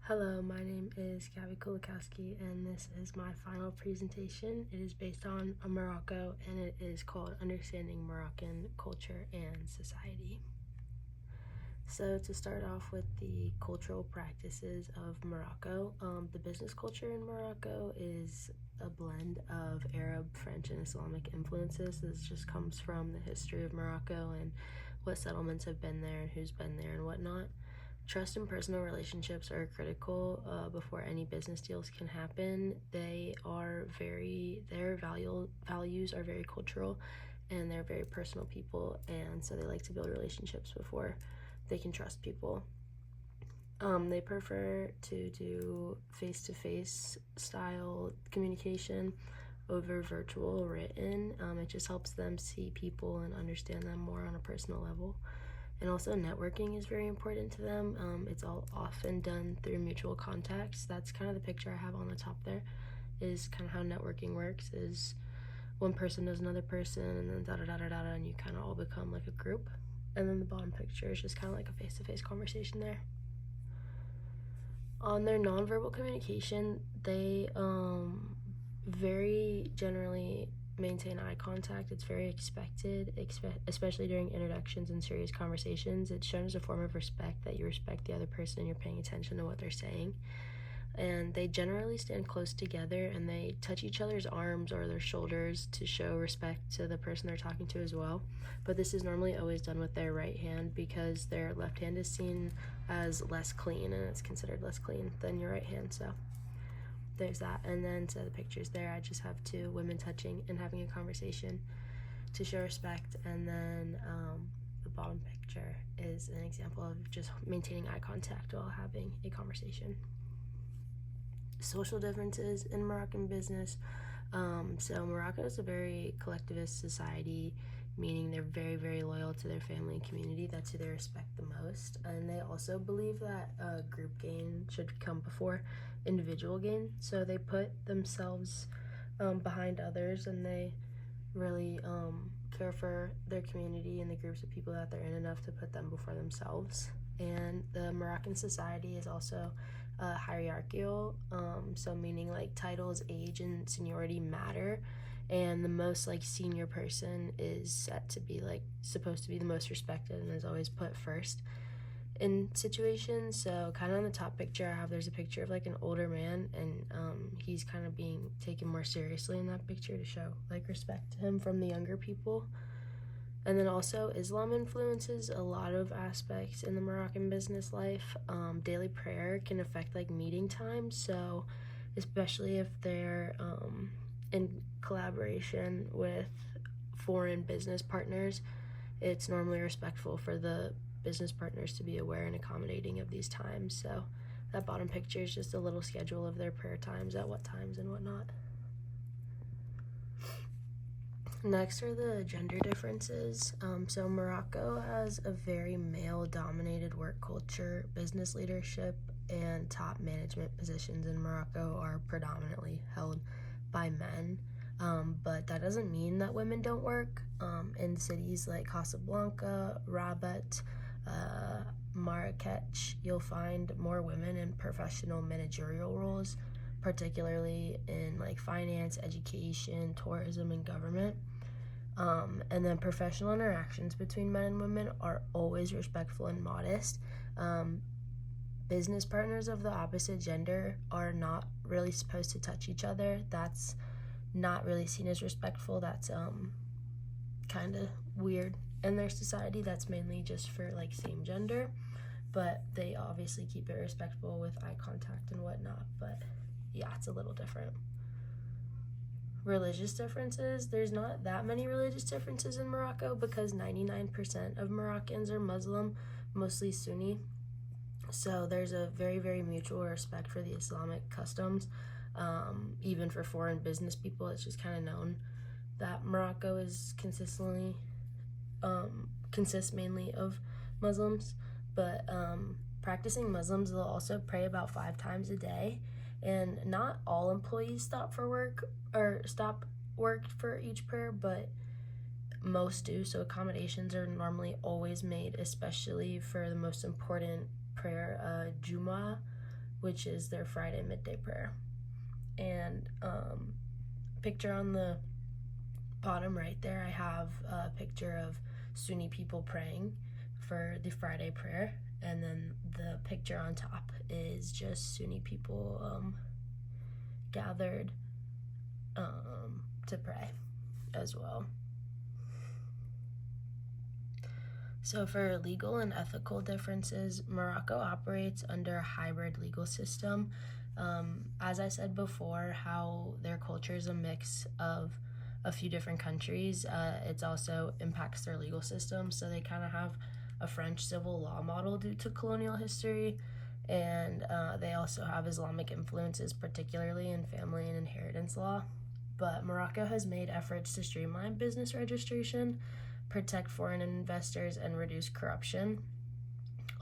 Hello, my name is Gabby Kulikowski, and this is my final presentation. It is based on Morocco, and it is called Understanding Moroccan Culture and Society. So to start off with the cultural practices of Morocco, the business culture in Morocco is a blend of Arab, French, and Islamic influences. This just comes from the history of Morocco and what settlements have been there and who's been there and whatnot. Trust and personal relationships are critical before any business deals can happen. Their values are very cultural, and they're very personal people, and so they like to build relationships before they can trust people. They prefer to do face-to-face style communication over virtual written. It just helps them see people and understand them more on a personal level. And also networking is very important to them. It's all often done through mutual contacts. That's kind of the picture I have on the top there, is kind of how networking works, is one person knows another person, and then da-da-da-da-da, and you kind of all become like a group. And then the bottom picture is just kind of like a face-to-face conversation there. On their nonverbal communication, they very generally maintain eye contact. It's very expected, especially during introductions and serious conversations. It's shown as a form of respect that you respect the other person and you're paying attention to what they're saying. And they generally stand close together, and they touch each other's arms or their shoulders to show respect to the person they're talking to as well. But this is normally always done with their right hand, because their left hand is seen as less clean, and it's considered less clean than your right hand. So there's that. And then so the pictures there, I just have two women touching and having a conversation to show respect. And then the bottom picture is an example of just maintaining eye contact while having a conversation. Social differences in Moroccan business. So Morocco is a very collectivist society, meaning they're very, very loyal to their family and community. That's who they respect the most. And they also believe that group gain should come before individual gain. So they put themselves behind others, and they really care for their community and the groups of people that they're in enough to put them before themselves. And the Moroccan society is also hierarchical, so meaning like titles, age, and seniority matter, and the most like senior person is set to be like supposed to be the most respected and is always put first in situations. So kind of on the top picture I have, there's a picture of like an older man, and he's kind of being taken more seriously in that picture to show like respect to him from the younger people. And then also Islam influences a lot of aspects in the Moroccan business life. Daily prayer can affect like meeting times, so especially if they're in collaboration with foreign business partners, it's normally respectful for the business partners to be aware and accommodating of these times. So that bottom picture is just a little schedule of their prayer times, at what times and whatnot. Next are the gender differences. So Morocco has a very male-dominated work culture. Business leadership and top management positions in Morocco are predominantly held by men, but that doesn't mean that women don't work. In cities like Casablanca, Rabat, Marrakech, you'll find more women in professional managerial roles, particularly in like finance, education, tourism, and government. And then professional interactions between men and women are always respectful and modest. Business partners of the opposite gender are not really supposed to touch each other. That's not really seen as respectful. That's kind of weird in their society. That's mainly just for like same gender, but they obviously keep it respectful with eye contact and whatnot. But yeah, it's a little different. Religious differences. There's not that many religious differences in Morocco because 99% of Moroccans are Muslim, mostly Sunni. So there's a very, very mutual respect for the Islamic customs. Even for foreign business people, it's just kind of known that Morocco is consists mainly of Muslims. But practicing Muslims will also pray about 5 times a day. And not all employees stop work for each prayer, but most do. So accommodations are normally always made, especially for the most important prayer, Jumu'ah, which is their Friday midday prayer. And picture on the bottom right there, I have a picture of Sunni people praying for the Friday prayer, and then the picture on top is just Sunni people gathered to pray as well. So for legal and ethical differences, Morocco operates under a hybrid legal system. As I said before, how their culture is a mix of a few different countries. It also impacts their legal system. So they kind of have a French civil law model due to colonial history. And they also have Islamic influences, particularly in family and inheritance law. But Morocco has made efforts to streamline business registration, protect foreign investors, and reduce corruption.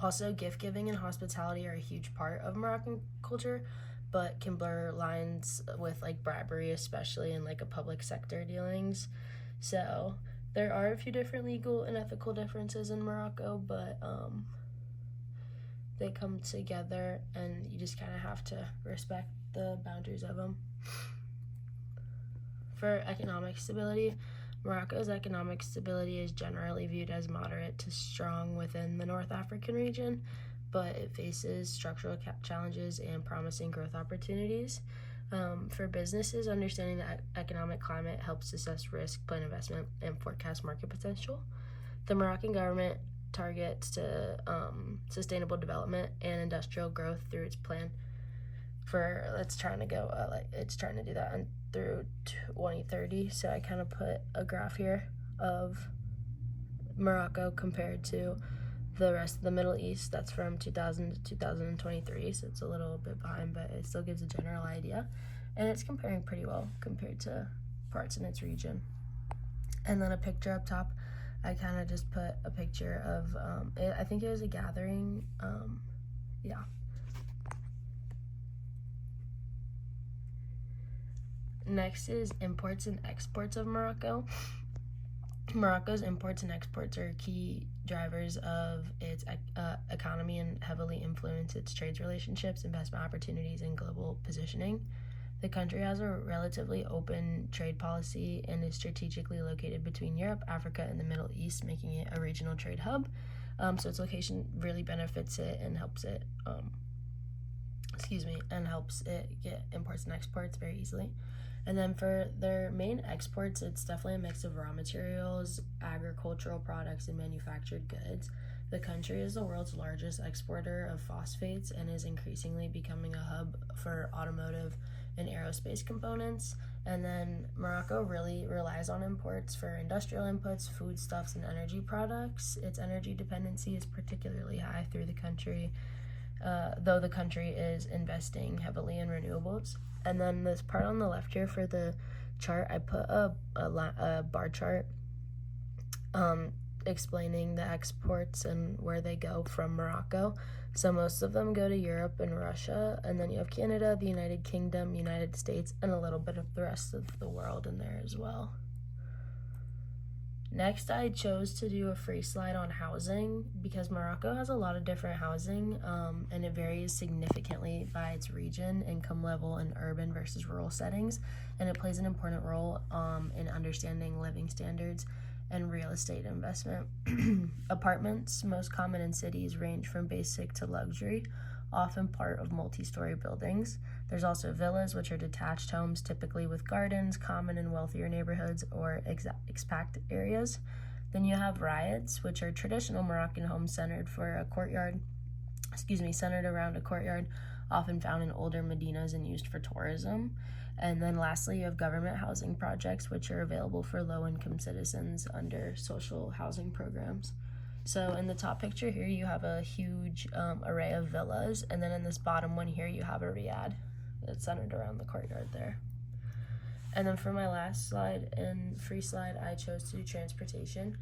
Also, gift giving and hospitality are a huge part of Moroccan culture, but can blur lines with like bribery, especially in like a public sector dealings. So there are a few different legal and ethical differences in Morocco, but they come together, and you just kind of have to respect the boundaries of them. For economic stability, Morocco's economic stability is generally viewed as moderate to strong within the North African region, but it faces structural challenges and promising growth opportunities. For businesses, understanding the economic climate helps assess risk, plan investment, and forecast market potential. The Moroccan government targets to sustainable development and industrial growth through its plan it's trying to do that through 2030. So I kind of put a graph here of Morocco compared to the rest of the Middle East. That's from 2000 to 2023, so it's a little bit behind, but it still gives a general idea, and it's comparing pretty well compared to parts in its region. And then a picture up top, I kind of just put a picture of I think it was a gathering. Next is imports and exports of Morocco. Morocco's imports and exports are key drivers of its economy and heavily influence its trade relationships, investment opportunities, and global positioning. The country has a relatively open trade policy and is strategically located between Europe, Africa, and the Middle East, making it a regional trade hub. So its location really benefits it and helps it get imports and exports very easily. And then for their main exports, it's definitely a mix of raw materials, agricultural products, and manufactured goods. The country is the world's largest exporter of phosphates and is increasingly becoming a hub for automotive and aerospace components. And then Morocco really relies on imports for industrial inputs, foodstuffs, and energy products. Its energy dependency is particularly high through the country, though the country is investing heavily in renewables. And then this part on the left here for the chart, I put a bar chart explaining the exports and where they go from Morocco. So most of them go to Europe and Russia, and then you have Canada, the United Kingdom, United States, and a little bit of the rest of the world in there as well. Next, I chose to do a free slide on housing because Morocco has a lot of different housing, and it varies significantly by its region, income level, and urban versus rural settings, and it plays an important role in understanding living standards and real estate investment. Apartments, most common in cities, range from basic to luxury, often part of multi-story buildings. There's also villas, which are detached homes, typically with gardens, common in wealthier neighborhoods or expat areas. Then you have riads, which are traditional Moroccan homes centered around a courtyard, often found in older medinas and used for tourism. And then lastly, you have government housing projects, which are available for low-income citizens under social housing programs. So in the top picture here, you have a huge array of villas, and then in this bottom one here, you have a riad that's centered around the courtyard there. And then for my last slide and free slide, I chose to do transportation.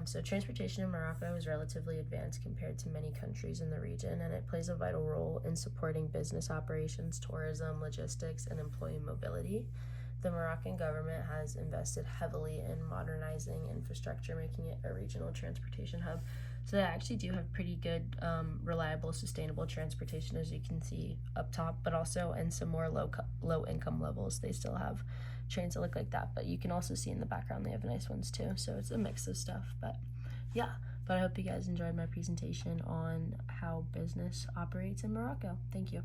So transportation in Morocco is relatively advanced compared to many countries in the region, and it plays a vital role in supporting business operations, tourism, logistics, and employee mobility. The Moroccan government has invested heavily in modernizing infrastructure, making it a regional transportation hub. So they actually do have pretty good, reliable, sustainable transportation, as you can see up top, but also in some more low income levels, they still have trains that look like that. But you can also see in the background they have nice ones too. So it's a mix of stuff. But yeah, but I hope you guys enjoyed my presentation on how business operates in Morocco. Thank you.